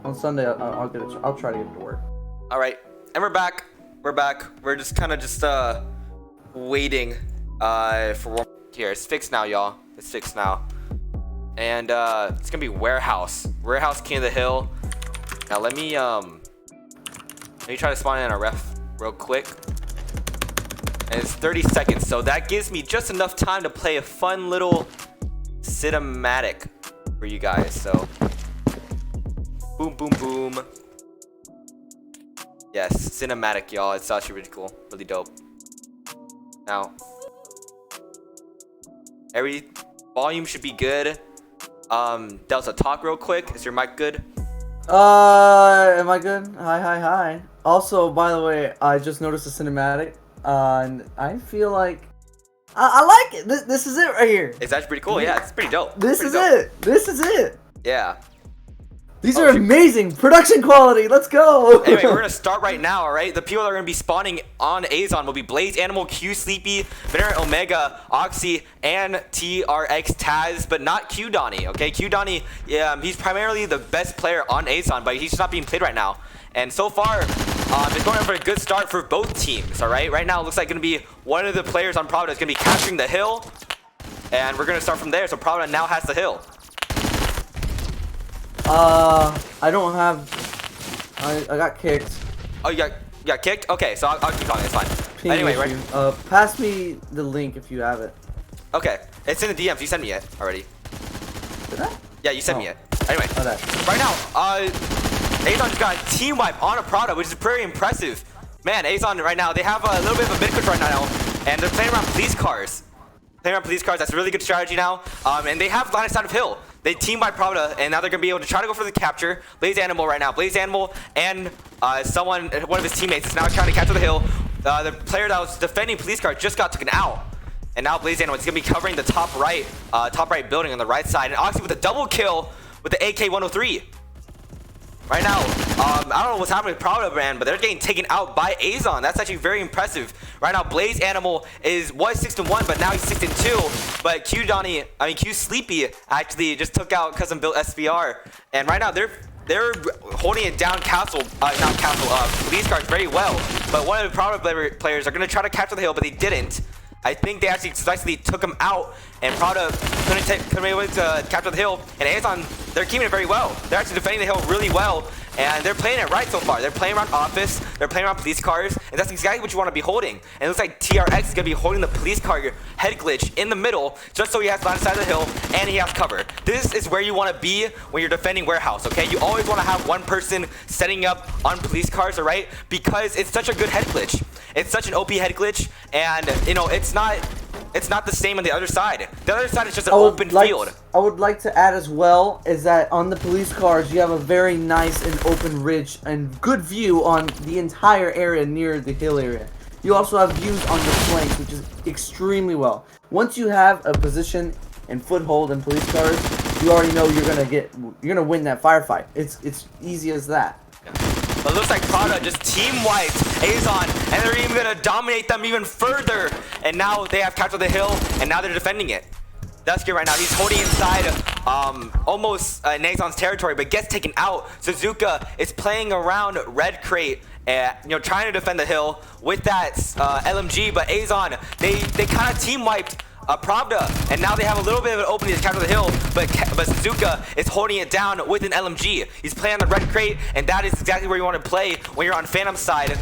On Sunday, I'll get it. I'll try to get it to work. All right, and we're back. We're just kind of waiting for here. It's fixed now, y'all. It's fixed now, and it's gonna be warehouse king of the hill. Now let me try to spawn in a ref real quick. And it's 30 seconds, so that gives me just enough time to play a fun little cinematic for you guys. So boom, boom, boom. Yes, cinematic, y'all. It's actually really cool, really dope. Now, every volume should be good. Delta, talk real quick. Is your mic good? Am I good? Hi. Also, by the way, I just noticed a cinematic, and I feel like I like it. This is it right here. It's actually pretty cool. Yeah, it's pretty dope. This is it. Yeah. These are amazing production quality. Let's go. Anyway, we're gonna start right now. All right. The people that are gonna be spawning on AzoN will be Blaze Animal, Q Sleepy, Venerant Omega, Oxy, and TRX Taz, but not Q Donnie. Okay, Q Donnie, yeah, he's primarily the best player on AzoN, but he's not being played right now. And so far, it's going for a good start for both teams. All right. Right now, it looks like gonna be one of the players on Pravda is gonna be capturing the hill, and we're gonna start from there. So Pravda now has the hill. I don't have. I got kicked. Oh, you got kicked? Okay, so I'll keep calling. It's fine. Ping Anyway, issue. right? Pass me the link if you have it. Okay, it's in the DMs. You sent me it already. Did I? Yeah, you sent me it. Anyway, Okay. right now, AzoN just got a team wipe on a Pravda, which is very impressive. Man, AzoN right now, they have a little bit of a mid-push right now, and they're playing around police cars. That's a really good strategy now. And they have line of sight of hill. They team by Pravda, and now they're gonna be able to try to go for the capture. Blaze Animal right now. Blaze Animal and one of his teammates is now trying to capture the hill. The player that was defending police car just got taken out. And now Blaze Animal is gonna be covering the top right building on the right side. And Oxy with a double kill with the AK-103. Right now, I don't know what's happening with Pravda brand, but they're getting taken out by AzoN. That's actually very impressive. Right now, Blaze Animal was 6-1, but now he's 6-2. But Q Sleepy actually just took out custom built SVR, and right now they're holding it down police cars very well. But one of the Pravda players are gonna try to capture the hill, but they didn't. I think they actually successfully took him out, and Pravda couldn't be able to capture the hill. And AzoN, they're keeping it very well. They're actually defending the hill really well, and they're playing it right so far. They're playing around office, they're playing around police cars, and that's exactly what you want to be holding. And it looks like TRX is going to be holding the police car head glitch in the middle, just so he has line of sight of the hill, and he has cover. This is where you want to be when you're defending warehouse, okay? You always want to have one person setting up on police cars, all right? Because it's such a good head glitch. It's such an OP head glitch, and you know it's not the same on the other side. The other side is just an open field. I would like to add as well is that on the police cars you have a very nice and open ridge and good view on the entire area near the hill area. You also have views on the flanks, which is extremely well. Once you have a position and foothold in police cars, you already know you're gonna win that firefight. It's easy as that. But it looks like Pravda just team wiped AzoN, and they're even gonna dominate them even further. And now they have captured the hill, and now they're defending it. That's good right now. He's holding inside almost AzoN's territory, but gets taken out. Suzuka is playing around red crate, trying to defend the hill with that LMG. But AzoN, they kind of team wiped Pravda, and now they have a little bit of an opening to capture the hill, but Suzuka is holding it down with an LMG. He's playing on the red crate, and that is exactly where you want to play when you're on Phantom side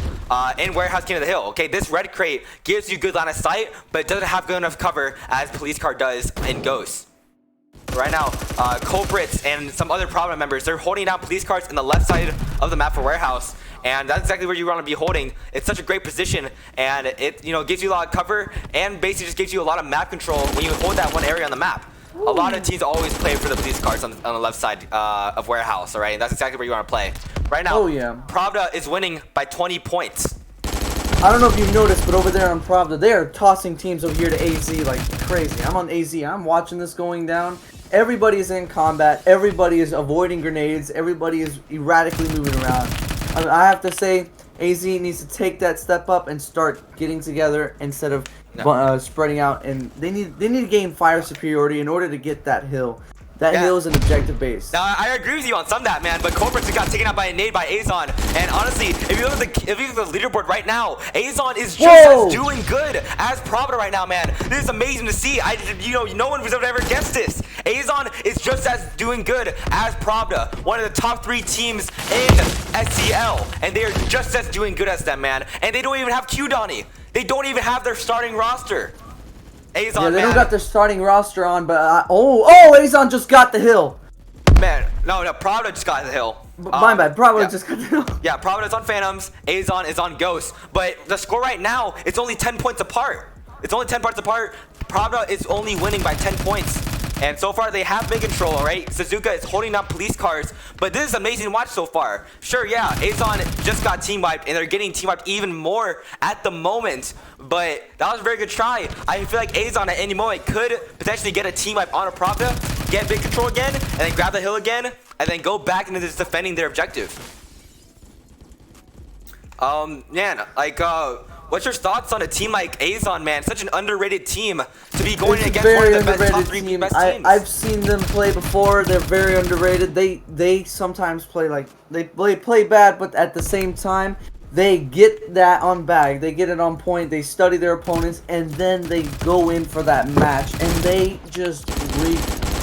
in Warehouse King of the Hill. Okay, this red crate gives you good line of sight, but it doesn't have good enough cover as Police Car does in Ghost. Right now, Culprits and some other Pravda members, they're holding down police cars in the left side of the map for Warehouse. And that's exactly where you want to be holding. It's such a great position, and it gives you a lot of cover, and basically just gives you a lot of map control when you hold that one area on the map. Ooh. A lot of teams always play for the police cars on the left side of Warehouse, all right? And that's exactly where you want to play. Right now, Pravda is winning by 20 points. I don't know if you've noticed, but over there on Pravda, they are tossing teams over here to AZ like crazy. I'm on AZ. I'm watching this going down. Everybody is in combat. Everybody is avoiding grenades. Everybody is erratically moving around. I have to say, AZ needs to take that step up and start getting together instead of spreading out. And they need to gain fire superiority in order to get that hill. That hill is an objective base. Now I agree with you on some of that, man, but Corporate just got taken out by a nade by AzoN. And honestly, if you look at the leaderboard right now, AzoN is just as doing good as Pravda right now, man. This is amazing to see. No one was ever guessed this. AzoN is just as doing good as Pravda, one of the top 3 teams in SCL, and they are just as doing good as them, man. And they don't even have Q Donnie. They don't even have their starting roster. AzoN, yeah, they man. don't got their starting roster on, but AzoN just got the hill. Man, no, Pravda just got the hill. My bad, Pravda just got the hill. Yeah, Pravda is on Phantoms, AzoN is on Ghost, but the score right now, it's only 10 points apart. It's only 10 points apart. Pravda is only winning by 10 points. And so far, they have been control, right? Suzuka is holding up police cars, but this is amazing to watch so far. Sure, yeah, AzoN just got team wiped, and they're getting team wiped even more at the moment. But that was a very good try. I feel like AzoN at any moment could potentially get a team wipe on a Pravda, get big control again, and then grab the hill again, and then go back into just defending their objective. Man, like, what's your thoughts on a team like AzoN, man? Such an underrated team to be going against one of the best top 3 best teams. I've seen them play before. They're very underrated. They sometimes play like they play bad, but at the same time, they get that on bag. They get it on point. They study their opponents, and then they go in for that match, and they just wreak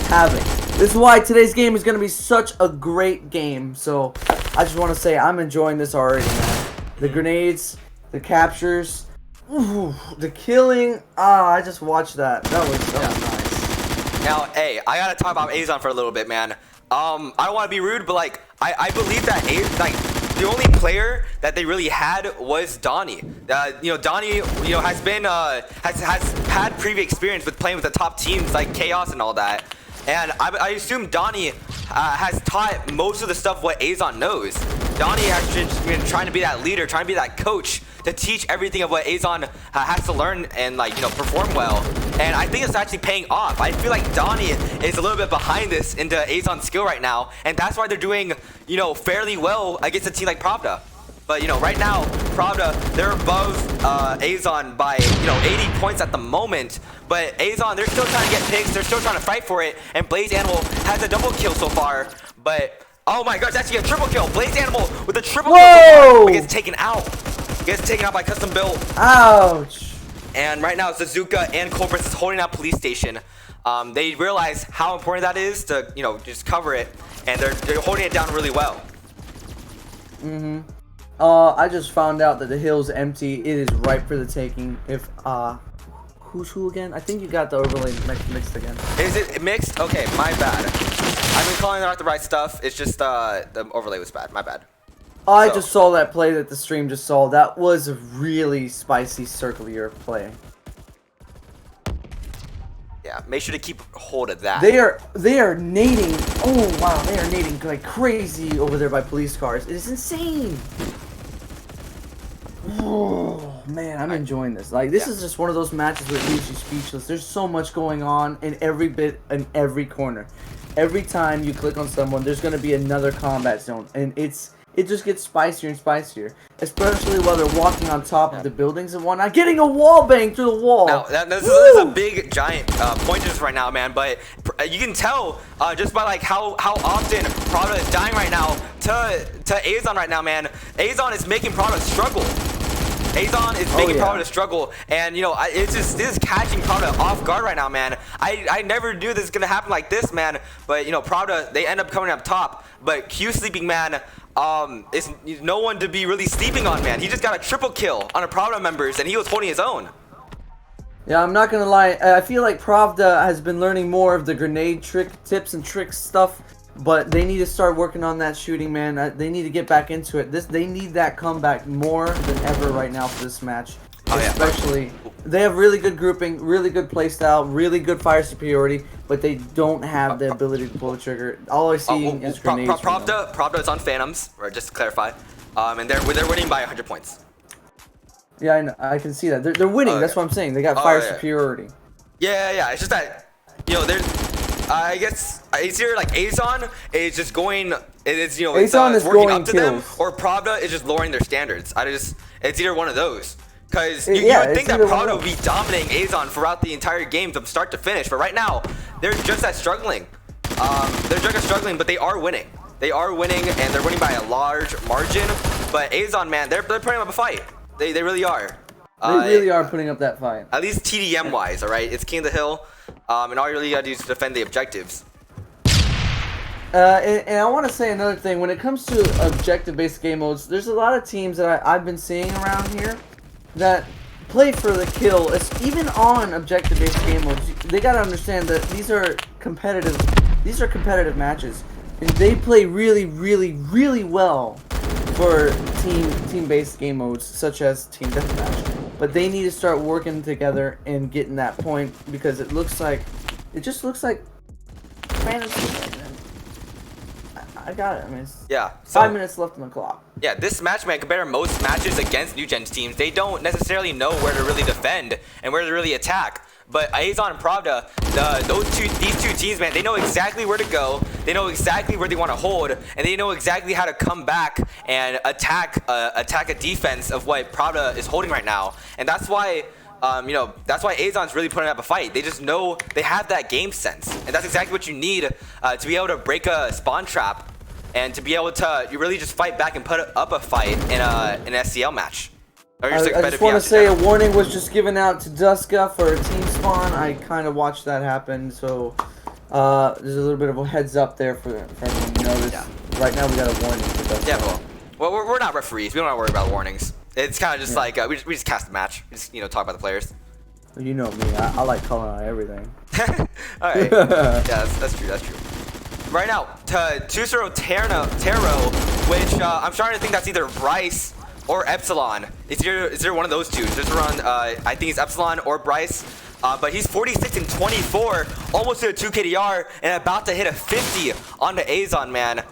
havoc. This is why today's game is going to be such a great game. So I just want to say I'm enjoying this already, man. The grenades, the captures, ooh, the killing. I just watched that. That was nice. Now, hey, I gotta talk about AzoN for a little bit, man. I don't want to be rude, but like, I believe that the only player that they really had was Donnie. Donnie, has been has had previous experience with playing with the top teams like Chaos and all that. And I assume Donnie has taught most of the stuff what AzoN knows. Donnie has just been trying to be that leader, trying to be that coach to teach everything of what AzoN has to learn and perform well. And I think it's actually paying off. I feel like Donnie is a little bit behind this into AzoN's skill right now, and that's why they're doing fairly well against a team like Pravda. But right now, Pravda, they're above AzoN by 80 points at the moment. But AzoN, they're still trying to get picks. They're still trying to fight for it. And Blaze Animal has a double kill so far. But oh my gosh, actually a triple kill. Blaze Animal with a triple kill so far, but gets taken out. Gets taken out by Custom Built. Ouch. And right now, Suzuka and Corpus is holding out Police Station. They realize how important that is to just cover it, and they're holding it down really well. I just found out that the hill's empty. It is ripe for the taking. If who's who again? I think you got the overlay mixed again. Is it mixed? Okay, my bad. I've been calling out the right stuff. It's just the overlay was bad. My bad. I just saw that play that the stream just saw. That was a really spicy circular play. Yeah, make sure to keep hold of that. They are nading. Oh wow, they are nading like crazy over there by police cars. It is insane. Oh man, I'm enjoying this. Like this is just one of those matches where it leaves you speechless. There's so much going on in every bit and every corner. Every time you click on someone, there's gonna be another combat zone, and it just gets spicier and spicier. Especially while they're walking on top of the buildings and whatnot, getting a wall bang through the wall. Now, this is a big giant point just right now, man. But you can tell just by like how often Pravda is dying right now to AzoN right now, man. AzoN is making Pravda struggle. AzoN is making Pravda struggle, and this is catching Pravda off guard right now, man. I never knew this was gonna happen like this, man. But Pravda, they end up coming up top, but Q Sleeping Man is no one to be really sleeping on, man. He just got a triple kill on a Pravda members, and he was holding his own. Yeah, I'm not gonna lie. I feel like Pravda has been learning more of the grenade tips and tricks stuff. But they need to start working on that shooting, man. They need to get back into it. They need that comeback more than ever right now for this match. Especially, they have really good grouping, really good playstyle, really good fire superiority, but they don't have the ability to pull the trigger. All I see is grenades. Pravda is on Phantoms, or just to clarify, and they're winning by 100 points. Yeah, I can see that. They're winning. That's what I'm saying. They got fire superiority. Yeah. It's just that there's. I guess it's either like AzoN is just going, it's AzoN is working going up to kills. them, or Pravda is just lowering their standards. It's either one of those. Because you would think that Pravda would be dominating AzoN throughout the entire game from start to finish, but right now they're just as struggling. They're struggling, but they are winning. They are winning, and they're winning by a large margin. But AzoN, man, they're putting up a fight. They really are. They really are putting up that fight. At least TDM wise, all right. It's King of the Hill, and all you really gotta do is defend the objectives. And I want to say another thing. When it comes to objective-based game modes, there's a lot of teams that I've been seeing around here that play for the kill. It's even on objective-based game modes. They gotta understand that these are competitive. These are competitive matches, and they play really, really, really well for team-based game modes such as Team Deathmatch. But they need to start working together and getting that point because it just looks like fantasy. I got it. I mean, yeah. So, 5 minutes left on the clock. Yeah, this match, man, compared to most matches against new gen teams, they don't necessarily know where to really defend and where to really attack. But AzoN and Pravda, these two teams, man, they know exactly where to go. They know exactly where they want to hold, and they know exactly how to come back and attack a defense of what Pravda is holding right now. And that's why. That's why AzoN's really putting up a fight. They just know they have that game sense, and that's exactly what you need to be able to break a spawn trap and to be able to really just fight back and put up a fight in an SCL match. I just want to say a warning was just given out to Duska for a team spawn. I kind of watched that happen, so there's a little bit of a heads up there for everyone to notice. Yeah. Right now we got a warning for Duska. Yeah, well, we're not referees. We don't have to worry about warnings. It's kind of just like we just cast the match. We just talk about the players. You know me. I like calling out everything. All right. Yeah, that's true. That's true. Right now, to Tusero Taro, which I'm starting to think that's either Bryce or Epsilon. It's either one of those two. There's around I think it's Epsilon or Bryce. But he's 46 and 24, almost to a 2 KDR, and about to hit a 50 on the AzoN, man.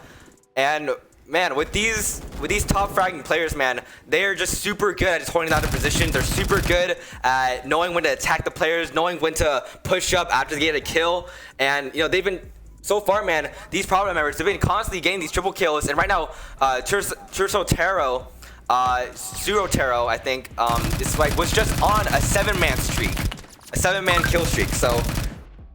And man, with these top fragging players, man, they are just super good at just holding down the position. They're super good at knowing when to attack the players, knowing when to push up after they get a kill. And they've been so far, man. These Pravda members, they've been constantly getting these triple kills. And right now, Surotero, I think, was just on a 7-man streak, a 7-man kill streak. So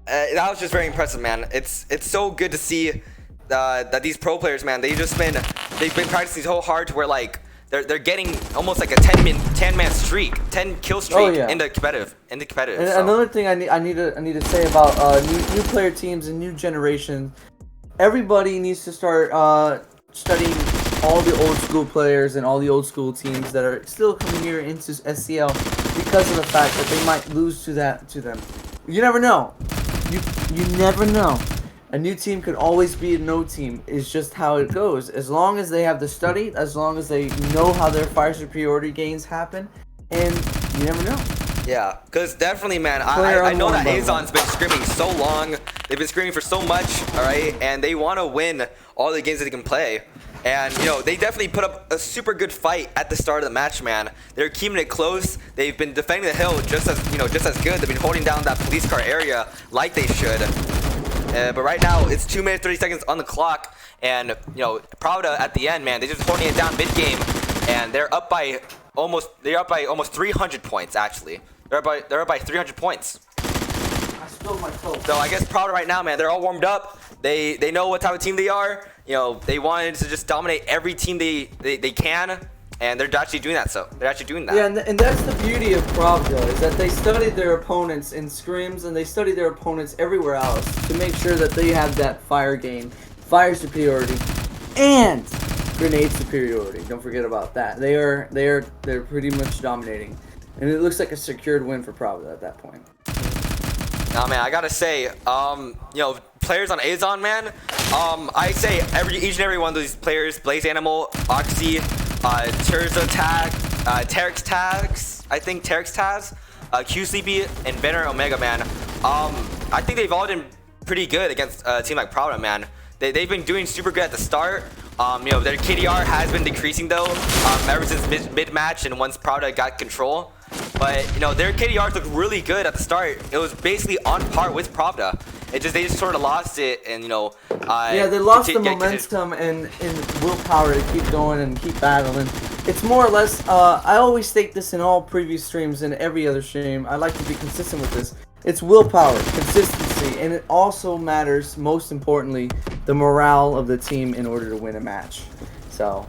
that was just very impressive, man. It's so good to see. That these pro players, man, they've been practicing so hard to where like they're getting almost like a 10-man streak, 10 kill streak in the competitive. And so. Another thing I need to say about new player teams and new generation, everybody needs to start studying all the old school players and all the old school teams that are still coming here into SCL because of the fact that they might lose to them. You never know. You never know. A new team could always be a no team. It's just how it goes. As long as they have the study, as long as they know how their fire superiority gains happen, and you never know. Yeah, because definitely, man, I know that AzoN's been screaming so long. They've been screaming for so much, all right? And they want to win all the games that they can play. And, they definitely put up a super good fight at the start of the match, man. They're keeping it close. They've been defending the hill just as good. They've been holding down that police car area like they should. But right now, it's 2 minutes 30 seconds on the clock, and Pravda at the end, man, they're just holding it down mid game, and they're up by almost 300 points actually. They're up by 300 points. I spilled my Coke. So I guess Pravda right now, man, they're all warmed up. They know what type of team they are. They wanted to just dominate every team they can. And they're actually doing that. Yeah, and that's the beauty of Pravda, is that they studied their opponents in scrims, and they study their opponents everywhere else to make sure that they have that fire game, fire superiority, and grenade superiority. Don't forget about that. They're pretty much dominating, and it looks like a secured win for Pravda at that point. Nah, man, I gotta say, players on AzoN, man, I say each and every one of these players, Blaze Animal, Oxy, Terza Tag, Terex Tags, I think Terex Tags, Q Sleepy, and Banner Omega, man. I think they've all been pretty good against a team like Pravda, man. They've been doing super good at the start. Their KDR has been decreasing though, ever since mid-match and once Pravda got control. But their KDRs looked really good at the start. It was basically on par with Pravda. They just sort of lost it, and yeah, they lost the momentum and willpower to keep going and keep battling. It's more or less. I always state this in all previous streams and every other stream. I like to be consistent with this. It's willpower, consistency. see. And it also matters, most importantly, the morale of the team in order to win a match. So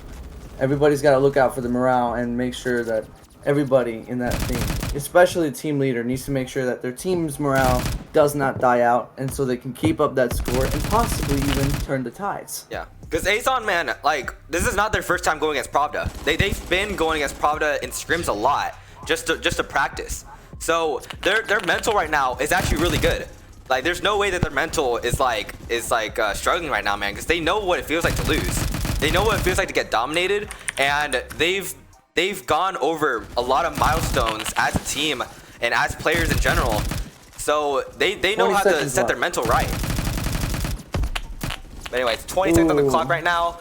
everybody's got to look out for the morale and make sure that everybody in that team, especially the team leader, needs to make sure that their team's morale does not die out, and so they can keep up that score and possibly even turn the tides. Yeah, because AzoN, man, like, this is not their first time going against Pravda. They've been going against Pravda in scrims a lot, just to practice. So their mental right now is actually really good. Like, there's no way that their mental is struggling right now, man, because they know what it feels like to lose. They know what it feels like to get dominated, and they've gone over a lot of milestones as a team and as players in general. So they know how to set their mental right. But anyway, it's 20 seconds on the clock right now.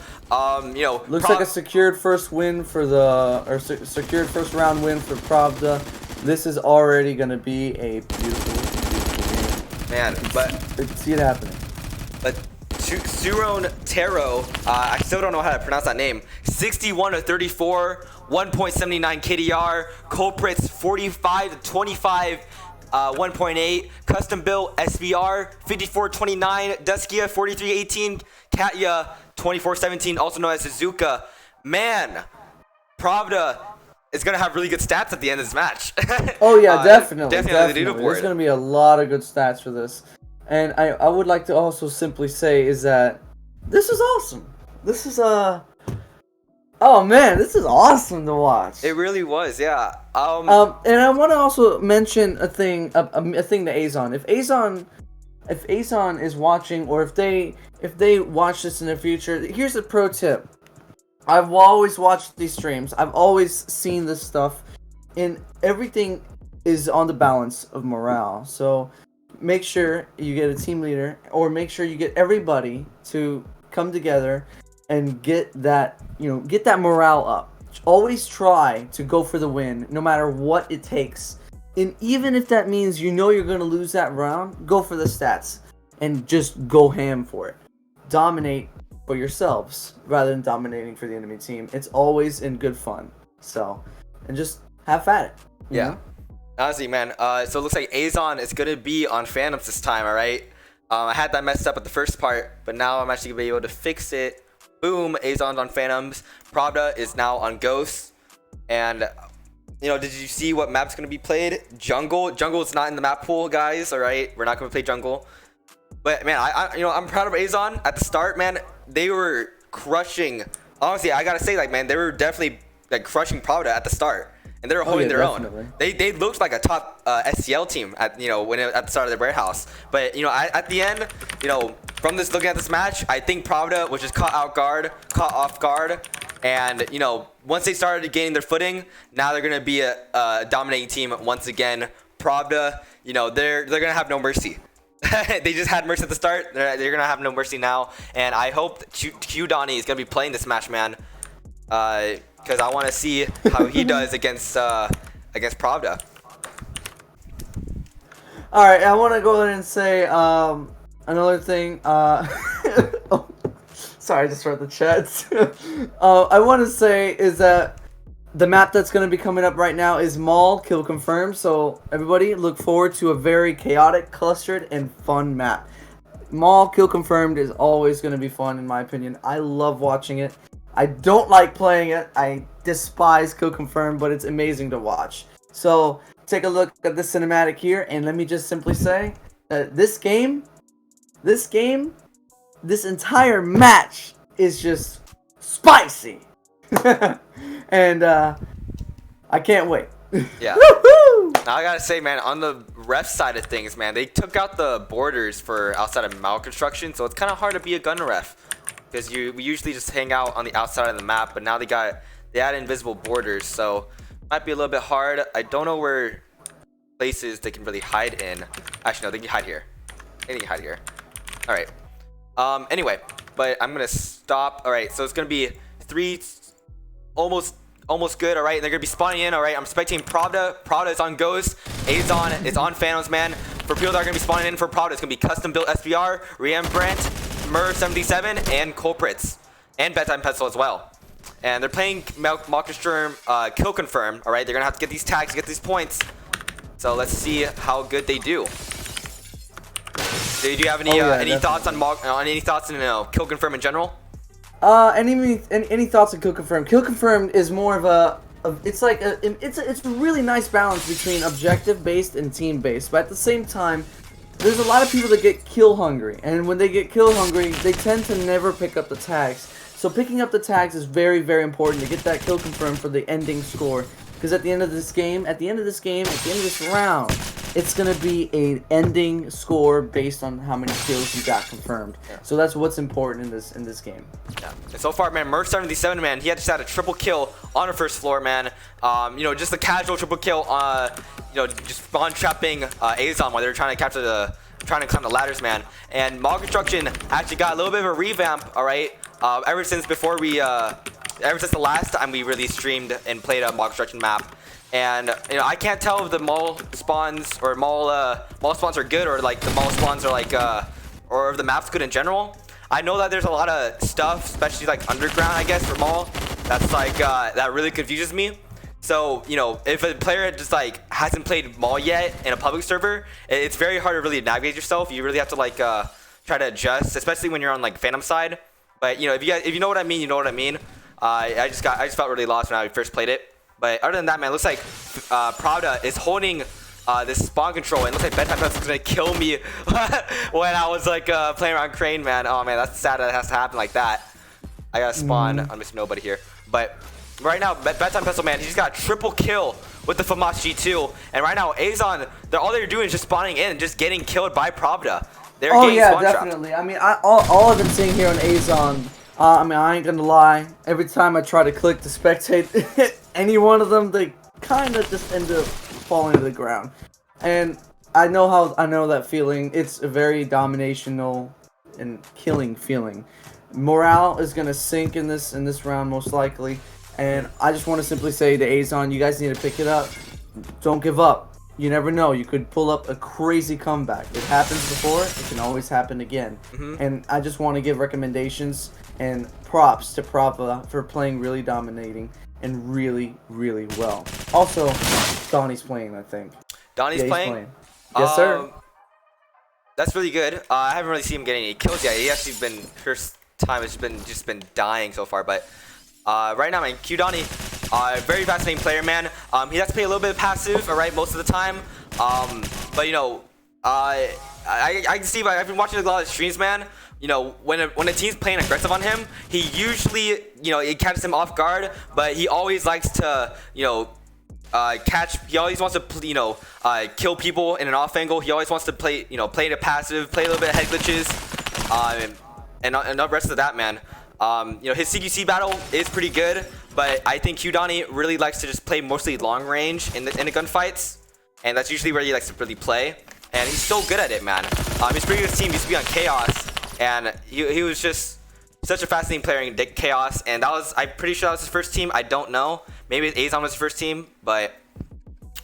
You know, looks like a secured first win for secured first round win for Pravda. This is already gonna be a beautiful game. Man, but I can see it happening. But Suron Taro, I still don't know how to pronounce that name. 61 to 34, 1.79 KDR. Culprits 45 to 25. 1.8 custom built SBR 5429, Duskia 4318, Katya 2417, also known as Suzuka. Man, Pravda is gonna have really good stats at the end of this match. Oh yeah, definitely. The leaderboard. There's gonna be a lot of good stats for this, and I would like to also simply say is that this is awesome. This is oh man, this is awesome to watch. It really was, yeah. And I want to also mention a thing to AzoN. If AzoN is watching, or if they watch this in the future, here's a pro tip. I've always watched these streams. I've always seen this stuff, and everything is on the balance of morale. So make sure you get a team leader, or make sure you get everybody to come together and get that morale up. Always try to go for the win, no matter what it takes. And even if that means you're going to lose that round, go for the stats and just go ham for it. Dominate for yourselves rather than dominating for the enemy team. It's always in good fun. So, and just have at it. Yeah. Honestly, man. So it looks like AzoN is going to be on Phantoms this time, all right? I had that messed up at the first part, but now I'm actually going to be able to fix it. Boom, AzoN's on Phantoms. Pravda is now on Ghosts. And, you know, did you see what map's going to be played? Jungle. Jungle is not in the map pool, guys, all right? We're not going to play Jungle. But, man, I'm proud of AzoN. At the start, man, they were crushing. Honestly, I got to say, like, man, they were definitely, like, crushing Pravda at the start. And they were holding their own. They looked like a top SCL team at at the start of the warehouse. But at the end, from looking at this match, I think Pravda was just caught off guard, and once they started gaining their footing, now they're gonna be a dominating team once again. Pravda, they're gonna have no mercy. They just had mercy at the start. They're gonna have no mercy now, and I hope Q Donnie is gonna be playing this match, man. Because I want to see how he does against Pravda. All right, I want to go ahead and say another thing. Oh, sorry, I just read the chat. I want to say is that the map that's going to be coming up right now is Mall Kill Confirmed. So everybody, look forward to a very chaotic, clustered, and fun map. Mall Kill Confirmed is always going to be fun, in my opinion. I love watching it. I don't like playing it. I despise Kill Confirmed, but it's amazing to watch. So take a look at the cinematic here, and let me just simply say that this entire match is just spicy. And I can't wait. Yeah. Now I gotta say, man, on the ref side of things, man, they took out the borders for outside of malconstruction, so it's kind of hard to be a gun ref. Because we usually just hang out on the outside of the map, but now they add invisible borders, so might be a little bit hard. I don't know where places they can really hide in. Actually, no, they can hide here. They can hide here. All right. Anyway, but I'm gonna stop. All right, so it's gonna be 3, almost good. All right, and they're gonna be spawning in. All right, I'm spectating Pravda. Pravda is on Ghost. AzoN is on Phantoms, man. For people that are gonna be spawning in for Pravda, it's gonna be custom built SBR, Rembrandt, Mur 77, and Culprits, and Bedtime Pencil as well. And they're playing Malkensturm Kill Confirm. All right, they're gonna have to get these tags, get these points. So let's see how good they do. Do you have any any thoughts on any thoughts on kill confirm in general? Any thoughts on kill confirm? Kill confirm is more of it's a really nice balance between objective based and team based, but at the same time, there's a lot of people that get kill hungry, and when they get kill hungry, they tend to never pick up the tags. So picking up the tags is very, very important to get that kill confirmed for the ending score. Because at the end of this game, at the end of this round, it's gonna be an ending score based on how many kills you got confirmed. Yeah. So that's what's important in this game. Yeah. And so far, man, Merc77, man, he just had a triple kill on the first floor, man. Just a casual triple kill. Just spawn trapping AzoN while they were trying to climb the ladders, man. And Mall Construction actually got a little bit of a revamp. All right. Ever since the last time we really streamed and played a mall construction map, and I can't tell if the mall spawns or mall spawns are good, or like the mall spawns are like or if the map's good in general. I know that there's a lot of stuff, especially like underground, I guess, for mall, that's like that really confuses me. So if a player just like hasn't played mall yet in a public server, it's very hard to really navigate yourself. You really have to like try to adjust, especially when you're on like Phantom side. But if you know what I mean, you know what I mean. I just felt really lost when I first played it. But other than that, man, it looks like Pravda is holding this spawn control, and it looks like Bedtime Pest is gonna kill me when I was like playing around Crane, man. Oh man, that's sad that it has to happen like that. I gotta spawn on Mr. Nobody here. But right now, Bedtime Pestle, man, he just got a triple kill with the FAMAS G2, and right now AzoN, all they're doing is just spawning in and just getting killed by Pravda. They're getting spawn definitely. trapped. I mean, all I've been seeing here on AzoN. I ain't gonna lie. Every time I try to click to spectate any one of them, they kind of just end up falling to the ground. And I know that feeling. It's a very dominational and killing feeling. Morale is gonna sink in this round most likely. And I just want to simply say to AzoN, you guys need to pick it up. Don't give up. You never know. You could pull up a crazy comeback. It happens before. It can always happen again. And I just want to give recommendations and props to Pravda for playing really dominating and really, really well. Also, Donnie's playing, I think. Donnie's playing? Yes, sir. That's really good. I haven't really seen him getting any kills yet. He actually been first time has just been dying so far. But right now, man, Q Donnie, very fascinating player, man. He has to play a little bit passive, all right, most of the time. But I can see, I've been watching a lot of streams, man. When a team's playing aggressive on him, he usually, it catches him off guard, but he always likes to, he always wants to, kill people in an off angle. He always wants to play, play in a passive, play a little bit of head glitches, and the rest of that, man. His CQC battle is pretty good, but I think Q Donnie really likes to just play mostly long range in the gunfights, and that's usually where he likes to really play. And he's so good at it, man. His previous team used to be on Chaos, and he was just such a fascinating player in Chaos. And I'm pretty sure that was his first team. I don't know. Maybe AzoN was his first team, but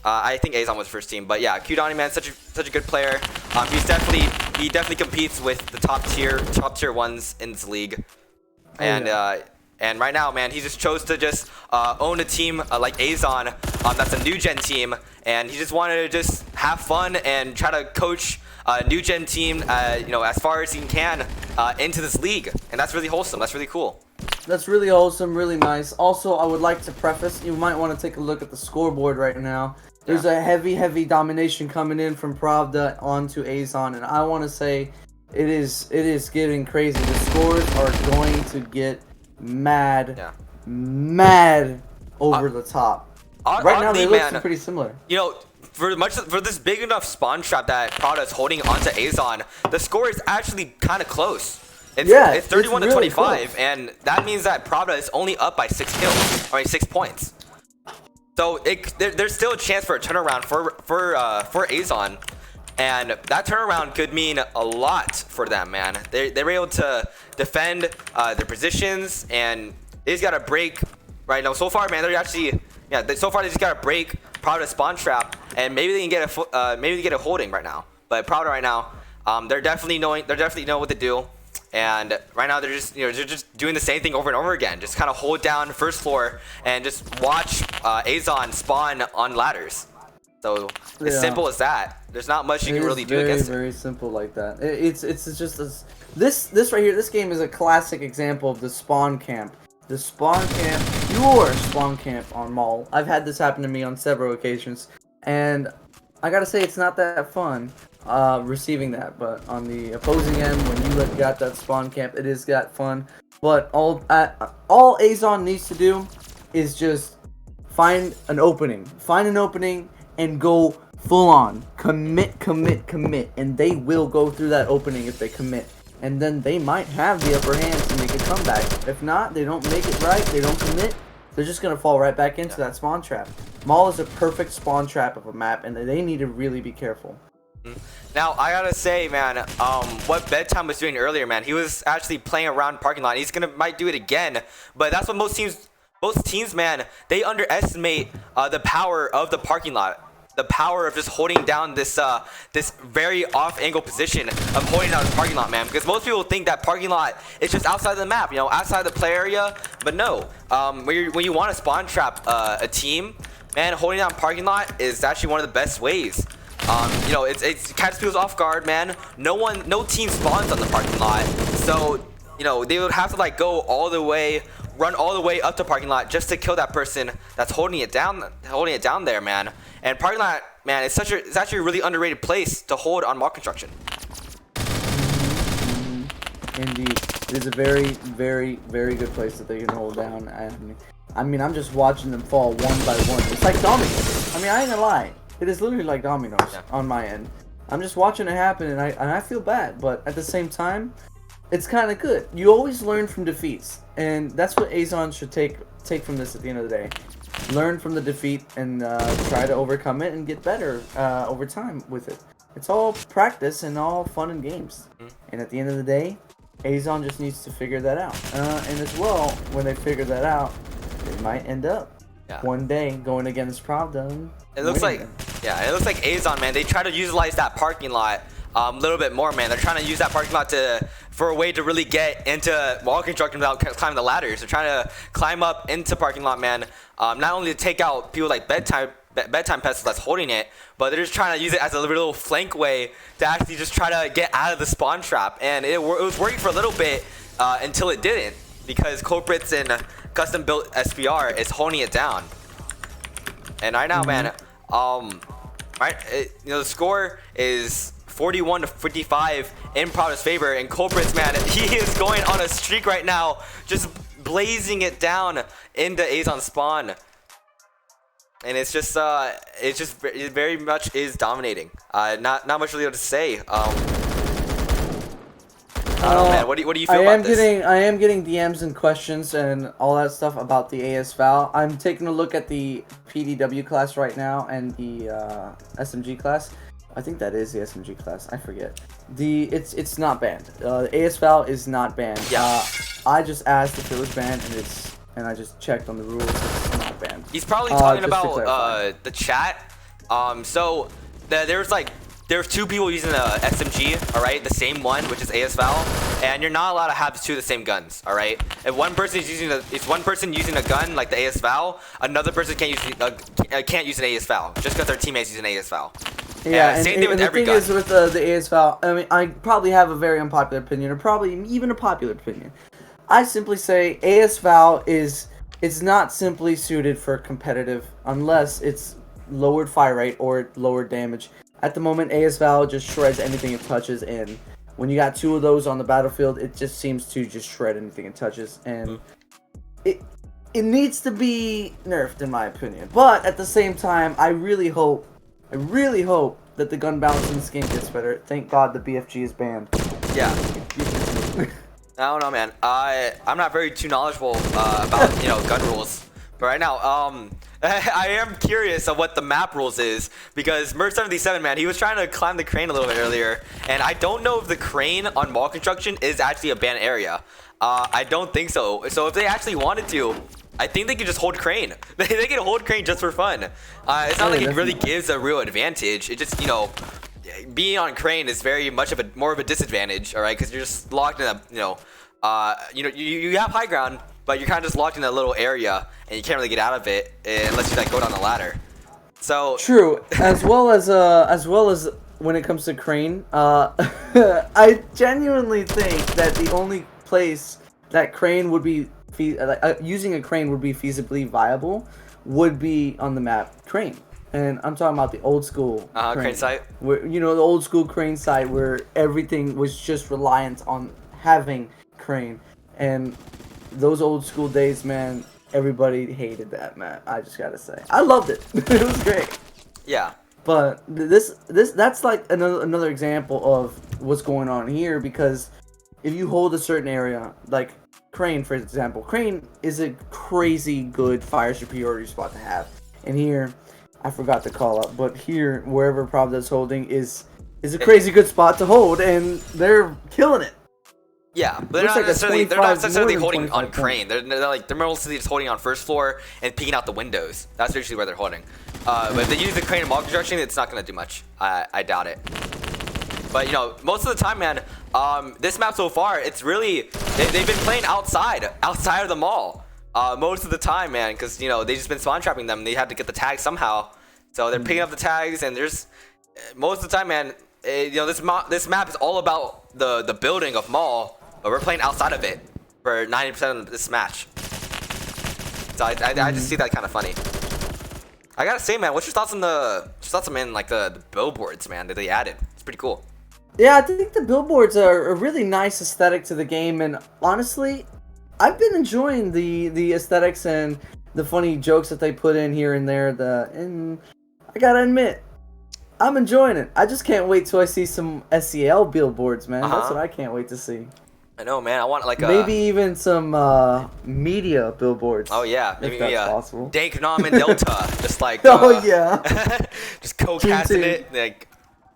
I think AzoN was first team. But yeah, Q Donnie, man, such a good player. He definitely competes with the top tier ones in this league. And right now, man, he just chose to just own a team like AzoN. That's a new gen team, and he just wanted to just have fun and try to coach a new gen team, as far as he can into this league. And that's really wholesome. That's really cool. That's really wholesome, really nice. Also, I would like to preface, you might want to take a look at the scoreboard right now. There's a heavy domination coming in from Pravda onto AzoN, and I want to say it is getting crazy. The scores are going to get mad over the top. Right now, they look pretty similar. For this big enough spawn trap that Pravda is holding onto AzoN, the score is actually kind of close. It's 31 to 25, and that means that Pravda is only up by 6 kills, or 6 points. So there's still a chance for a turnaround for AzoN, and that turnaround could mean a lot for them, man. They were able to defend their positions, and they just gotta break. Right now, so far, man, so far they just gotta break Pravda's spawn trap, and maybe they can get a holding right now. But Pravda right now, they definitely know what to do. And right now they're just doing the same thing over and over again. Just kind of hold down first floor and just watch AzoN spawn on ladders. So it's Yeah. simple as that. There's not much you It can is really do very, against it. very simple like that. It's just this right here. This game is a classic example of the spawn camp. The spawn camp, your spawn camp on Mall. I've had this happen to me on several occasions, and I gotta say it's not that fun receiving that. But on the opposing end, when you got that spawn camp, it is that fun. But all AzoN needs to do is just find an opening, and go full on, commit, and they will go through that opening if they commit. And then they might have the upper hand to make a comeback. If not, they don't make it right, they don't commit, they're just going to fall right back into that spawn trap. Mall is a perfect spawn trap of a map, and they need to really be careful. Now, I gotta say, man, what Bedtime was doing earlier, man, he was actually playing around parking lot. He's might do it again, but that's what most teams, man, they underestimate the power of the parking lot. The power of just holding down this this very off-angle position of holding down the parking lot, man. Because most people think that parking lot is just outside the map, you know, outside the play area. But no, when you want to spawn trap a team, man, holding down parking lot is actually one of the best ways. You know, it catches people off guard, man. No team spawns on the parking lot, so you know they would have to like go all the way. Run all the way up to parking lot just to kill that person that's holding it down there, man. And parking lot, man, it's actually a really underrated place to hold on mall construction. Indeed, it is a very, very, very good place that they can hold down. I mean, I'm just watching them fall one by one. It's like dominoes. I mean, I ain't gonna lie. It is literally like dominoes on my end. I'm just watching it happen, and I feel bad, but at the same time, it's kind of good. You always learn from defeats, and that's what AzoN should take from this at the end of the day. Learn from the defeat and try to overcome it and get better over time with it. It's all practice and all fun and games. And at the end of the day, AzoN just needs to figure that out. And as well, when they figure that out, they might end up one day going against Pravda. It looks like AzoN, man, they try to utilize that parking lot a little bit more, man. They're trying to use that parking lot for a way to really get into wall construction without climbing the ladders. They're trying to climb up into parking lot, man. Not only to take out people like bedtime pests that's holding it, but they're just trying to use it as a little flank way to actually just try to get out of the spawn trap. And it was working for a little bit until it didn't, because Culprits and custom built SPR is holding it down. And right now, man, the score is 41-55 in Pravda's favor, and Culprits, man, he is going on a streak right now, just blazing it down into AzoN spawn, and it very much is dominating. Not much really to say. I don't know, man. What do you feel about this? I am getting DMs and questions and all that stuff about the ASVAL. I'm taking a look at the PDW class right now and the SMG class. I think that is the SMG class. I forget. It's not banned. The ASVAL is not banned. Yeah. I just asked if it was banned, and I just checked on the rules. It's not banned. He's probably talking about the chat. So there's two people using the SMG, all right, the same one, which is ASVAL, and you're not allowed to have two of the same guns, all right. If one person is using a gun like the ASVAL, another person can't use an ASVAL just because their teammates using ASVAL. Yeah, and same thing with every gun. The thing is with the ASVAL, I mean, I probably have a very unpopular opinion, or probably even a popular opinion. I simply say ASVAL it's not simply suited for competitive unless it's lowered fire rate or lowered damage. At the moment, ASVAL just shreds anything it touches, and when you got two of those on the battlefield, it just seems to just shred anything it touches, and it needs to be nerfed in my opinion. But at the same time, I really hope that the gun balance in this game gets better. Thank God the BFG is banned. Yeah. I don't know, man. I'm not very too knowledgeable about gun rules, but right now I am curious of what the map rules is, because Merc77, man, he was trying to climb the crane a little bit earlier, and I don't know if the crane on wall construction is actually a banned area. I don't think so. So if they actually wanted to, I think they could just hold crane. They can hold crane just for fun. It's not like it really gives a real advantage. It just, being on crane is very much of more of a disadvantage, all right? Because you're just locked in a, you have high ground, but you're kind of just locked in a little area, and you can't really get out of it unless you like go down the ladder. So true, as well as when it comes to Crane, I genuinely think that the only place that Crane would be using a Crane would be feasibly viable would be on the map Crane, and I'm talking about the old school Crane site, where the old school Crane site where everything was just reliant on having Crane, and those old school days, man. Everybody hated that map. I just gotta say, I loved it. It was great. yeah. But that's like another example of what's going on here, because if you hold a certain area, like Crane, for example, Crane is a crazy good fire superiority spot to have. And here, I forgot to call up, but here, wherever Pravda's holding is a crazy good spot to hold, and they're killing it. Yeah, but they're not necessarily holding on Crane. They're mostly just holding on first floor and peeking out the windows. That's usually where they're holding. But if they use the Crane and wall construction, it's not gonna do much. I doubt it. But most of the time, man, this map so far, it's really they've been playing outside of the mall most of the time, man, because they just been spawn trapping them. They had to get the tags somehow, so they're picking up the tags, and there's most of the time, man. This map is all about the building of mall. But we're playing outside of it for 90% of this match. So I just see that kind of funny. I gotta say, man, what's your thoughts on the billboards, man, that they added? It's pretty cool. Yeah, I think the billboards are a really nice aesthetic to the game, and honestly, I've been enjoying the aesthetics and the funny jokes that they put in here and there. And I gotta admit, I'm enjoying it. I just can't wait till I see some SCL billboards, man. That's what I can't wait to see. I know, man. I want maybe even some media billboards. Oh yeah, maybe possible. Dank Nom and Delta, just like oh yeah, just co-casting it. Like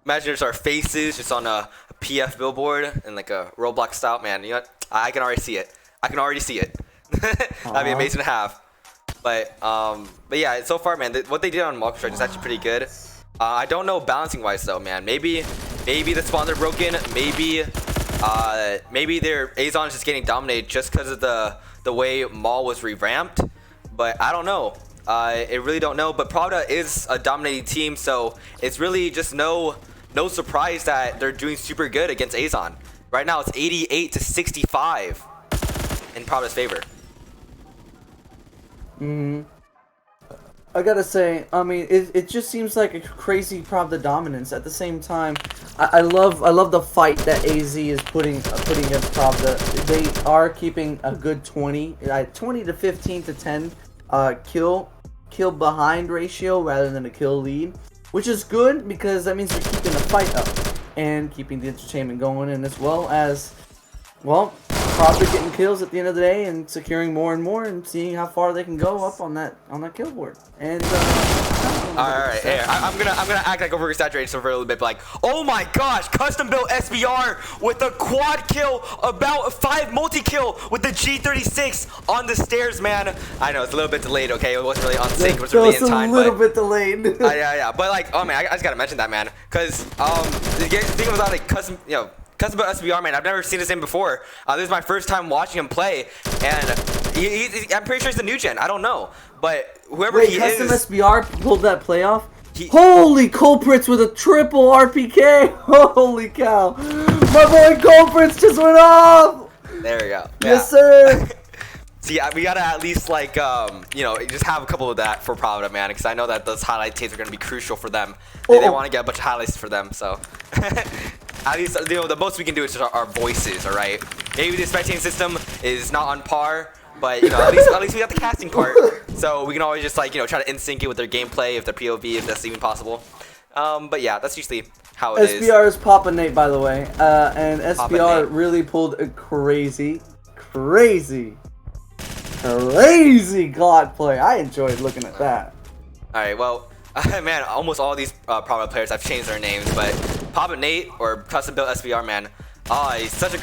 imagine there's our faces just on a PF billboard and like a Roblox style. Man, you know what? I can already see it. That'd be amazing to have. But yeah, so far, man, what they did on Mall Construction is actually pretty good. I don't know balancing wise though, man. Maybe the spawns are broken. Maybe their AzoN is just getting dominated just because of the way Mall was revamped, but I don't know. I really don't know. But Pravda is a dominating team, so it's really just no surprise that they're doing super good against AzoN. Right now, it's 88-65 in Pravda's favor. I gotta say, I mean, it just seems like a crazy Pravda dominance. At the same time, I love the fight that AZ is putting against Pravda. They are keeping a good 20 to 15 to 10 kill behind ratio rather than a kill lead, which is good because that means they're keeping the fight up and keeping the entertainment going, and as well as Pravda getting kills at the end of the day and securing more and more and seeing how far they can go up on that kill board. And alright, hey, I'm gonna act like overexaggerated for a little bit, but like, oh my gosh, custom built SBR with a quad kill, about 5 multi-kill with the G36 on the stairs, man. I know it's a little bit delayed, okay? It wasn't really on sync, it was really in time, a little bit delayed. yeah, but like, oh man, I just gotta mention that, man, because the thing about like custom built SBR, man, I've never seen this in before. This is my first time watching him play, and I'm pretty sure he's the new gen. I don't know, but whoever he custom is, SBR pulled that playoff. Holy culprits with a triple RPK! Holy cow! My boy culprits just went off. There we go. Yes, sir. See, we gotta at least like just have a couple of that for Pravda, man, because I know that those highlight tapes are gonna be crucial for them. They want to get a bunch of highlights for them, so. At least, the most we can do is just our voices, all right? Maybe the spectating system is not on par, but at least we got the casting part, so we can always just like try to in sync it with their gameplay, if their POV, if that's even possible. But yeah, that's usually how it is. SBR is Papa Nate, by the way, and SBR really pulled a crazy God play. I enjoyed looking at that. All right, well. Man, almost all these Pravda players have changed their names, but Papa Nate or custom built SBR, man. He's such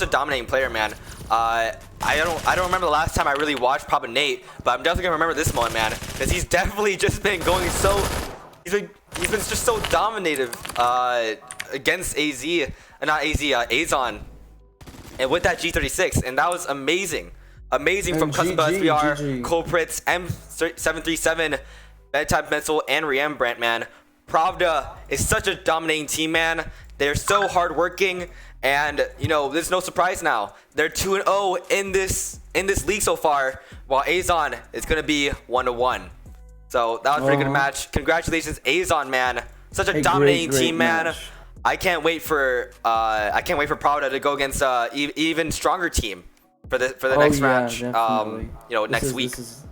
a dominating player, man. I don't remember the last time I really watched Papa Nate, but I'm definitely gonna remember this one, man, because he's definitely just been going so. He's been just so dominative against AzoN, and with that G36, and that was amazing from custom built SBR, culprits, M737. Type Missile, and Rembrandt, man. Pravda is such a dominating team, man. They're so hardworking, and you know, there's no surprise now. They're 2-0 in this league so far, while AzoN is gonna be 1-1. So that was a pretty good match. Congratulations, AzoN, man. Such a dominating great team, man. match. I can't wait for Pravda to go against even stronger team for the next match. Definitely. You know, next week. This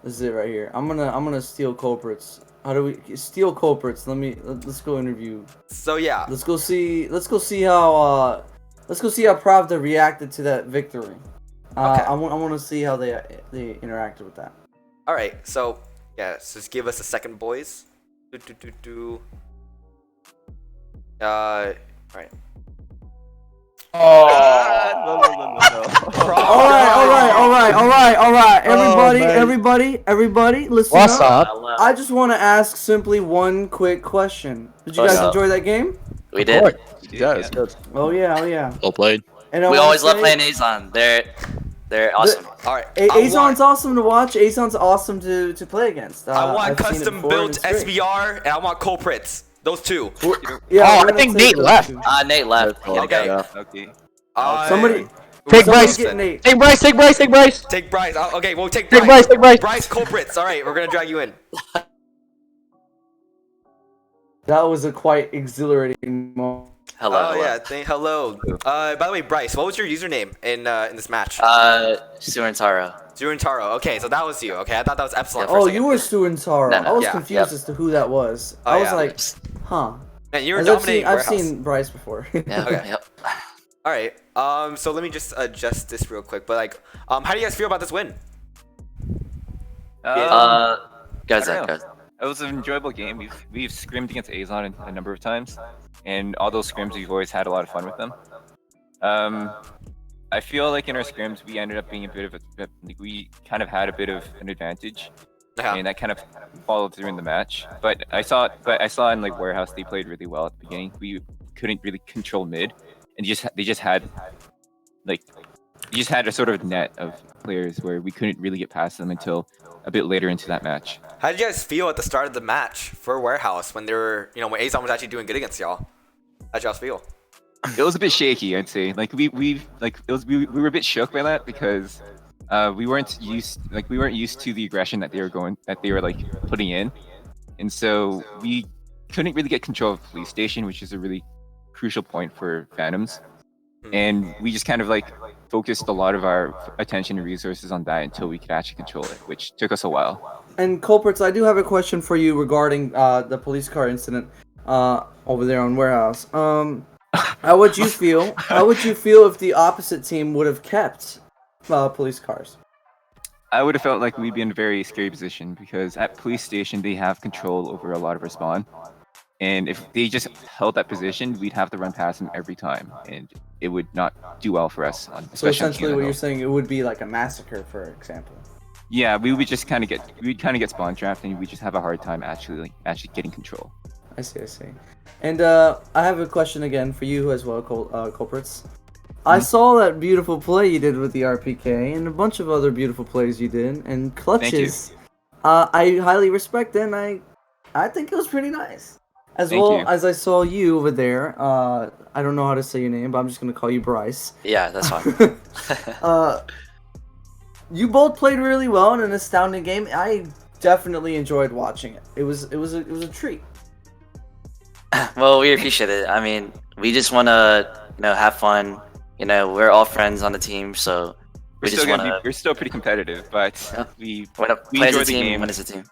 is it right here. I'm gonna steal culprits. How do we steal culprits? Let's go interview. So yeah. Let's go see how Pravda reacted to that victory. Okay. I want to see how they interacted with that. All right. So yeah, so just give us a second, boys. All right. Oh. All right. Everybody, listen What's up. up? I just want to ask simply one quick question. Did you guys enjoy that game? We did. Yeah, it's good. Oh yeah. Well played. And We always love playing AzoN. They're awesome. All right. AzoN's awesome to watch. AzoN's awesome to play against. I want I've seen it custom before, built and it's great. SBR, and I want culprits. Those two. Yeah, Oh, we're I gonna think take Nate those left. two. Nate left. Okay. Okay. Somebody Take somebody Bryce. get Nate. Take Bryce. Take Bryce. Okay, we'll take Take Bryce. Bryce. Bryce culprits. All right, we're gonna drag you in. That was a quite exhilarating moment. Hello. Oh yeah. Hello. By the way, Bryce, what was your username in this match? Suintaro. Taro. Okay, so that was you. Okay, I thought that was Epsilon. Yeah, For a Oh, second. you were Suintaro. No, no. I was Yeah. confused as to who that was. Oh, I was yeah. like, huh. Man, you were As I've dominating I've warehouse. seen Bryce before. Yeah. Okay. Yep. All right. So let me just adjust this real quick. But like, how do you guys feel about this win? Guys, I don't know. It was an enjoyable game. We've scrimmed against AzoN a number of times, and all those scrims we've always had a lot of fun with them. I feel like in our scrims we ended up being a bit of we kind of had a bit of an advantage, Yeah. and that kind of followed through in the match. But I saw in like warehouse they played really well at the beginning. We couldn't really control mid, and they just had a sort of net of players where we couldn't really get past them until a bit later into that match. How did you guys feel at the start of the match for warehouse when they were, when AzoN was actually doing good against y'all? How'd y'all feel? It was a bit shaky, I'd say. Like we were a bit shook by that because we weren't used to the aggression that they were like putting in, and so we couldn't really get control of the police station, which is a really crucial point for Phantoms. And we just kind of like focused a lot of our attention and resources on that until we could actually control it, which took us a while. And culprits, I do have a question for you regarding the police car incident over there on warehouse. How would you feel? How would you feel if the opposite team would have kept police cars? I would have felt like we'd be in a very scary position because at police station they have control over a lot of our spawn. And if they just held that position, we'd have to run past them every time, and it would not do well for us. So essentially, what you're saying, it would be like a massacre, for example. Yeah, we would just kind of get spawn trapped, and we just have a hard time actually getting control. I see. And I have a question again for you as well, culprits. I saw that beautiful play you did with the RPK, and a bunch of other beautiful plays you did, and clutches. I highly respect it, and I think it was pretty nice. As as I saw you over there, I don't know how to say your name, but I'm just gonna call you Bryce. Yeah, that's fine. You both played really well in an astounding game. I definitely enjoyed watching it. It was a treat. Well, we appreciate it. I mean, we just want to, have fun. We're all friends on the team, so we're still pretty competitive, but we play as enjoy a the team, game. win as a team.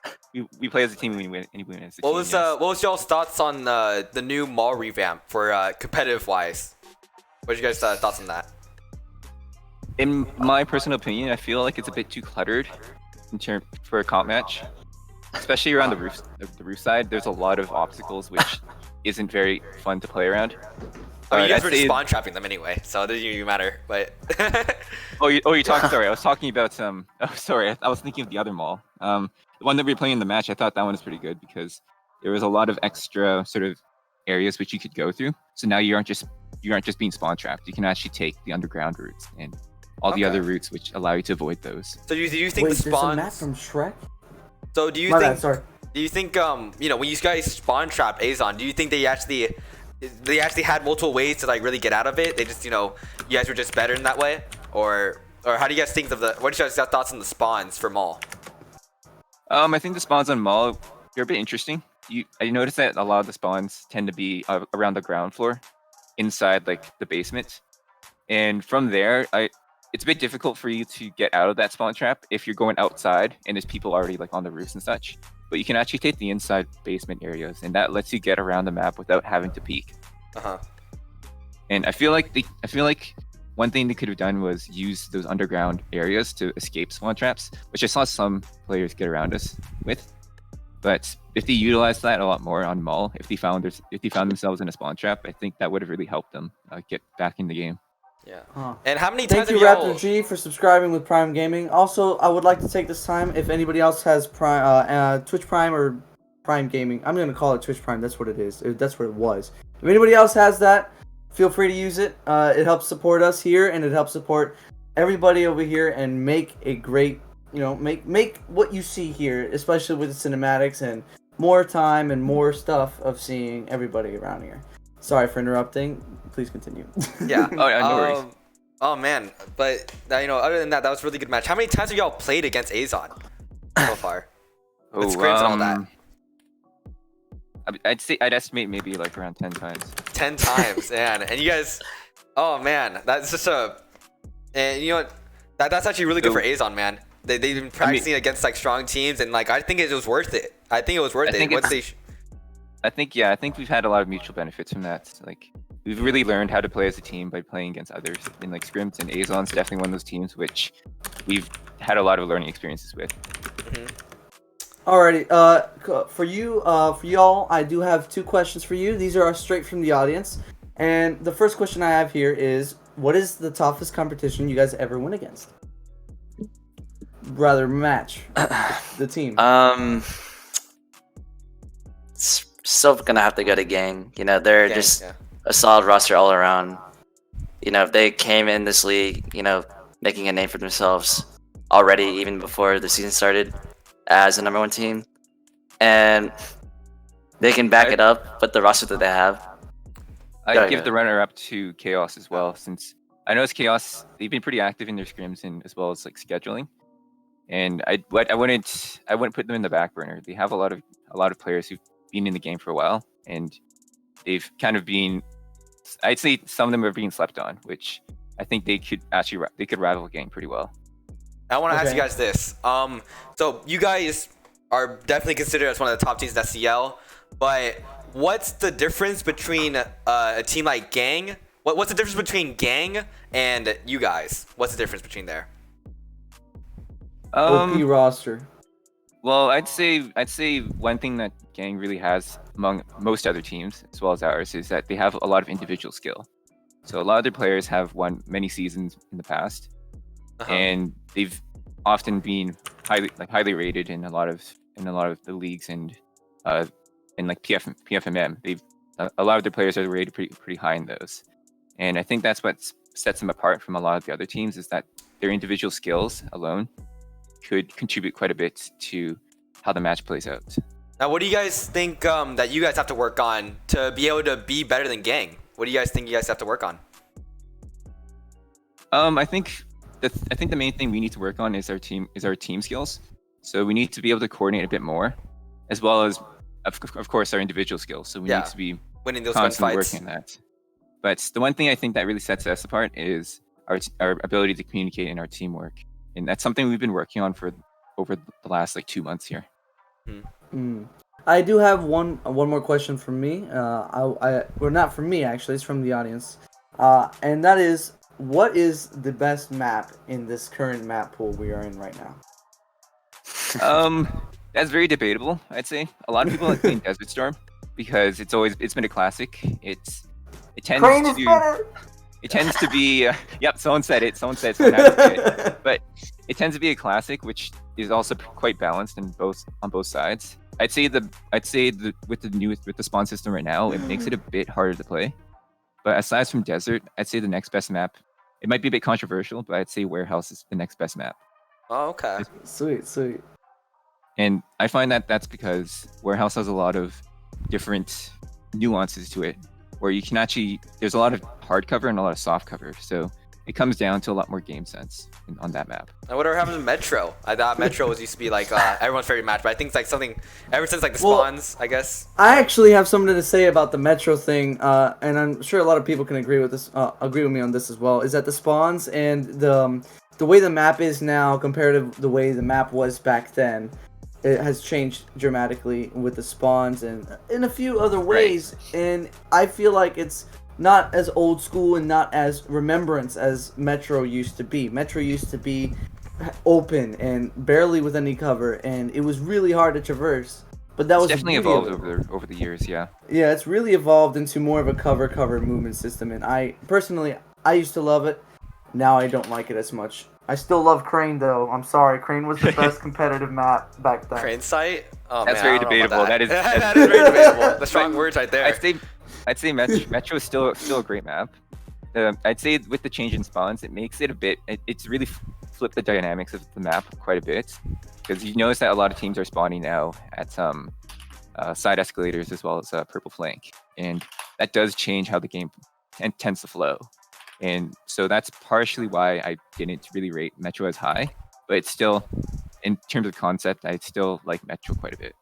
We play as a team, and we win as a team. What was y'all's thoughts on the new mall revamp for competitive wise? What are you guys' thoughts on that? In my personal opinion, I feel like it's a bit too cluttered for a comp match, especially around the roof side. There's a lot of obstacles, which isn't very fun to play around. I mean, you guys were just spawn trapping them anyway, so it doesn't even matter. But you're talking. Sorry, I was talking about some. Oh, sorry, I was thinking of the other mall. The one that we were playing in the match, I thought that one was pretty good because there was a lot of extra sort of areas which you could go through. So now you aren't just being spawn trapped. You can actually take the underground routes and all the other routes which allow you to avoid those. So do you think Wait, the spawns? There's a map from Shrek? So do you My think? bad, sorry. Do you think you know, when you guys spawn trap AzoN, do you think they actually had multiple ways to like really get out of it? They just, you know, you guys were just better in that way, or how do you guys think of the? What are you guys' thoughts on the spawns for Mall? I think the spawns on Mall are a bit interesting. I noticed that a lot of the spawns tend to be around the ground floor, inside like the basement, and from there, it's a bit difficult for you to get out of that spawn trap if you're going outside and there's people already like on the roofs and such. But you can actually take the inside basement areas, and that lets you get around the map without having to peek. And I feel like one thing they could have done was use those underground areas to escape spawn traps, which I saw some players get around us with. But if they utilized that a lot more on Mall, if they found themselves in a spawn trap, I think that would have really helped them get back in the game. Yeah. And how many Thank times you, have Raptor G, for subscribing with Prime Gaming. Also, I would like to take this time, if anybody else has Twitch Prime or Prime Gaming, I'm going to call it Twitch Prime. That's what it is. That's what it was. If anybody else has that, feel free to use it. It helps support us here, and it helps support everybody over here, and make a great, you know, make what you see here, especially with the cinematics and more time and more stuff of seeing everybody around here. Sorry for interrupting. Please continue. Yeah. Oh, yeah, no worries. Oh man, but you know, other than that, that was a really good match. How many times have y'all played against AzoN so far? With scrims and all that. I'd estimate maybe like around 10 times. 10 times, man. And you guys, oh man, that's just and you know what? That's actually really good for AzoN, man. They've been practicing against like strong teams, and like I think it was worth it. I think it was worth it. I think we've had a lot of mutual benefits from that. Like, we've really learned how to play as a team by playing against others in like scrims, and AzoN's definitely one of those teams which we've had a lot of learning experiences with. Alrighty, for y'all, I do have 2 questions for you. These are straight from the audience, and the first question I have here is, what is the toughest competition you guys ever went against? Rather match the team. Still gonna have to go to Gang. You know, they're just a solid roster all around. You know, they came in this league, you know, making a name for themselves already, even before the season started, as a #1 team, and they can back it up with the roster that they have. I'd give the runner-up to Chaos as well, since I know it's Chaos. They've been pretty active in their scrims and as well as like scheduling, and I wouldn't put them in the back burner. They have a lot of players who've been in the game for a while, and they've kind of been, I'd say some of them are being slept on, which I think they could rival Gang pretty well. I want to ask you guys this. So you guys are definitely considered as one of the top teams in SCL, but what's the difference between a team like Gang? What's the difference between Gang and you guys? What's the difference between there? OP roster. Well, I'd say one thing that Gang really has among most other teams, as well as ours, is that they have a lot of individual skill. So a lot of their players have won many seasons in the past, and they've often been highly rated in a lot of the leagues and like PFMM. A lot of their players are rated pretty high in those, and I think that's what sets them apart from a lot of the other teams, is that their individual skills alone could contribute quite a bit to how the match plays out. Now, what do you guys think that you guys have to work on to be able to be better than Gang? What do you guys think you guys have to work on? I think the main thing we need to work on is our team skills. So we need to be able to coordinate a bit more, as well as of course our individual skills. So we need to be winning those constantly gunfights. working on that. But the one thing I think that really sets us apart is our ability to communicate in our teamwork, and that's something we've been working on for over the last like 2 months here. I do have one more question from me. Well, not from me actually. It's from the audience, and that is, what is the best map in this current map pool we are in right now? That's very debatable. I'd say a lot of people like playing Desert Storm because it's been a classic. It tends to be yep. Someone said it. Someone has to say it. But it tends to be a classic, which is also quite balanced on both sides. I'd say with the spawn system right now, it makes it a bit harder to play. But aside from Desert, I'd say the next best map. It might be a bit controversial, but I'd say Warehouse is the next best map. Oh, okay. Sweet. And I find that that's because Warehouse has a lot of different nuances to it, where you can actually, there's a lot of hard cover and a lot of soft cover. So it comes down to a lot more game sense on that map. And whatever happened to Metro? I thought Metro was used to be like everyone's favorite match, but I think it's like something ever since like the spawns, I guess. I actually have something to say about the Metro thing, and I'm sure a lot of people can agree with this. Agree with me on this as well. Is that the spawns and the way the map is now compared to the way the map was back then, it has changed dramatically with the spawns and in a few other ways. Right. And I feel like it's not as old school and not as remembrance as Metro used to be. Metro used to be open and barely with any cover, and it was really hard to traverse. But that was definitely evolved over the years, yeah. Yeah, it's really evolved into more of a cover movement system, and I personally used to love it. Now I don't like it as much. I still love Crane though. I'm sorry, Crane was the best competitive map back then. Crane site? Oh, that's man, very debatable. That is that is very debatable. The strong words right there. I'd say Metro is still a great map. I'd say with the change in spawns, it makes it a bit. It's really flipped the dynamics of the map quite a bit, because you notice that a lot of teams are spawning now at side escalators as well as purple flank, and that does change how the game tends to flow. And so that's partially why I didn't really rate Metro as high, but it's still, in terms of concept, I still like Metro quite a bit.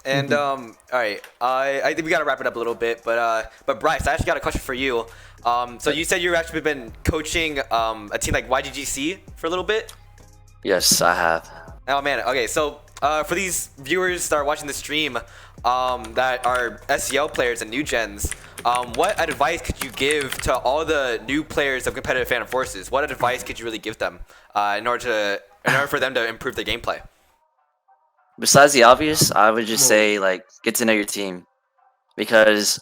And all right, I think we gotta wrap it up a little bit, but Bryce, I actually got a question for you. So you said you've actually been coaching a team like YGGC for a little bit. Yes, I have. Oh man, okay. So for these viewers that are watching the stream, that are SCL players and new gens, what advice could you give to all the new players of competitive Phantom Forces? What advice could you really give them in order for them to improve their gameplay? Besides the obvious, I would just say, like, get to know your team, because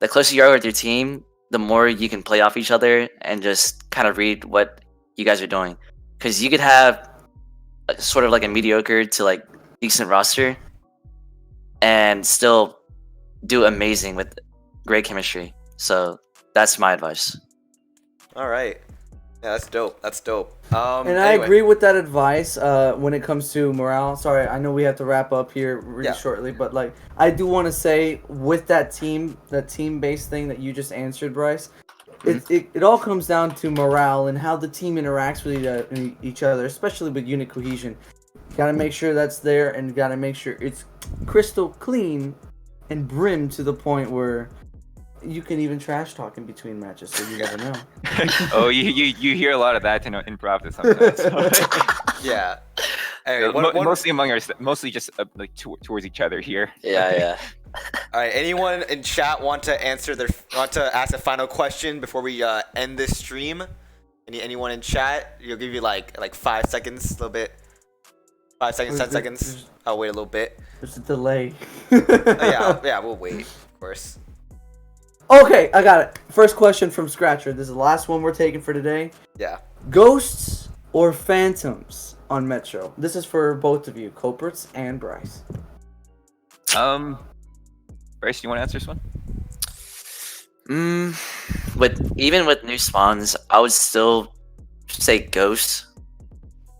the closer you are with your team, the more you can play off each other and just kind of read what you guys are doing. Because you could have sort of like a mediocre to like decent roster and still do amazing with great chemistry. So that's my advice. All right. Yeah, that's dope. That's dope. And I agree with that advice when it comes to morale. Sorry, I know we have to wrap up here really shortly, but like I do want to say with that team-based thing that you just answered, Bryce, it all comes down to morale and how the team interacts with each other, especially with unit cohesion. Got to make sure that's there, and got to make sure it's crystal clean and brim to the point where you can even trash talk in between matches, so you never know. Oh, you hear a lot of that in Pravda sometimes. Yeah. Anyway, mostly just like towards each other here. Yeah. All right. Anyone in chat want to ask a final question before we end this stream? Anyone in chat? You'll give you like 5 seconds, a little bit. 5 seconds, 10 seconds. I'll wait a little bit. There's a delay. Yeah, we'll wait, of course. Okay, I got it. First question from Scratcher. This is the last one we're taking for today. Yeah. Ghosts or phantoms on Metro? This is for both of you, Culprits and Bryce. Bryce, do you want to answer this one? Even with new spawns, I would still say ghosts.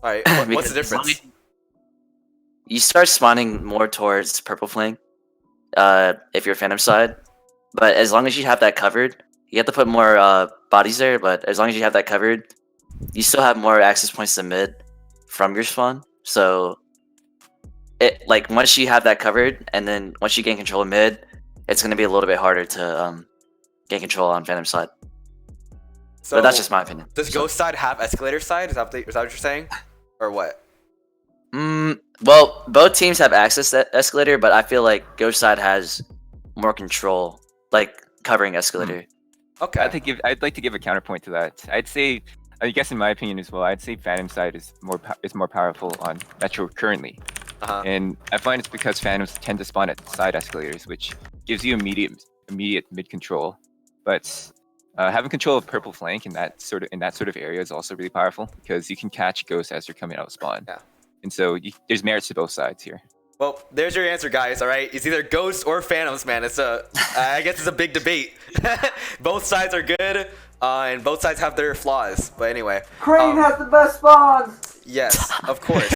All right. What's the difference? You start spawning more towards purple flank, if you're Phantom side. But as long as you have that covered, you have to put more bodies there. But as long as you have that covered, you still have more access points to mid from your spawn. So, once you have that covered, and then once you gain control of mid, it's going to be a little bit harder to gain control on Phantom side. So but that's just my opinion. Does Ghost side have escalator side? Is that what you're saying, or what? Well, both teams have access to escalator, but I feel like Ghost side has more control. Like covering escalator. Okay. I'd like to give a counterpoint to that. I'd say, I guess in my opinion as well, I'd say Phantom side is more powerful on Metro currently. And I find it's because Phantoms tend to spawn at side escalators, which gives you immediate mid control. But having control of purple flank in that sort of area is also really powerful, because you can catch ghosts as they're coming out of spawn. Yeah. And so there's merits to both sides here. Well, there's your answer, guys. All right, it's either ghosts or phantoms, man. I guess it's a big debate. Both sides are good, and both sides have their flaws. But anyway, Crane has the best spawns. Yes, of course.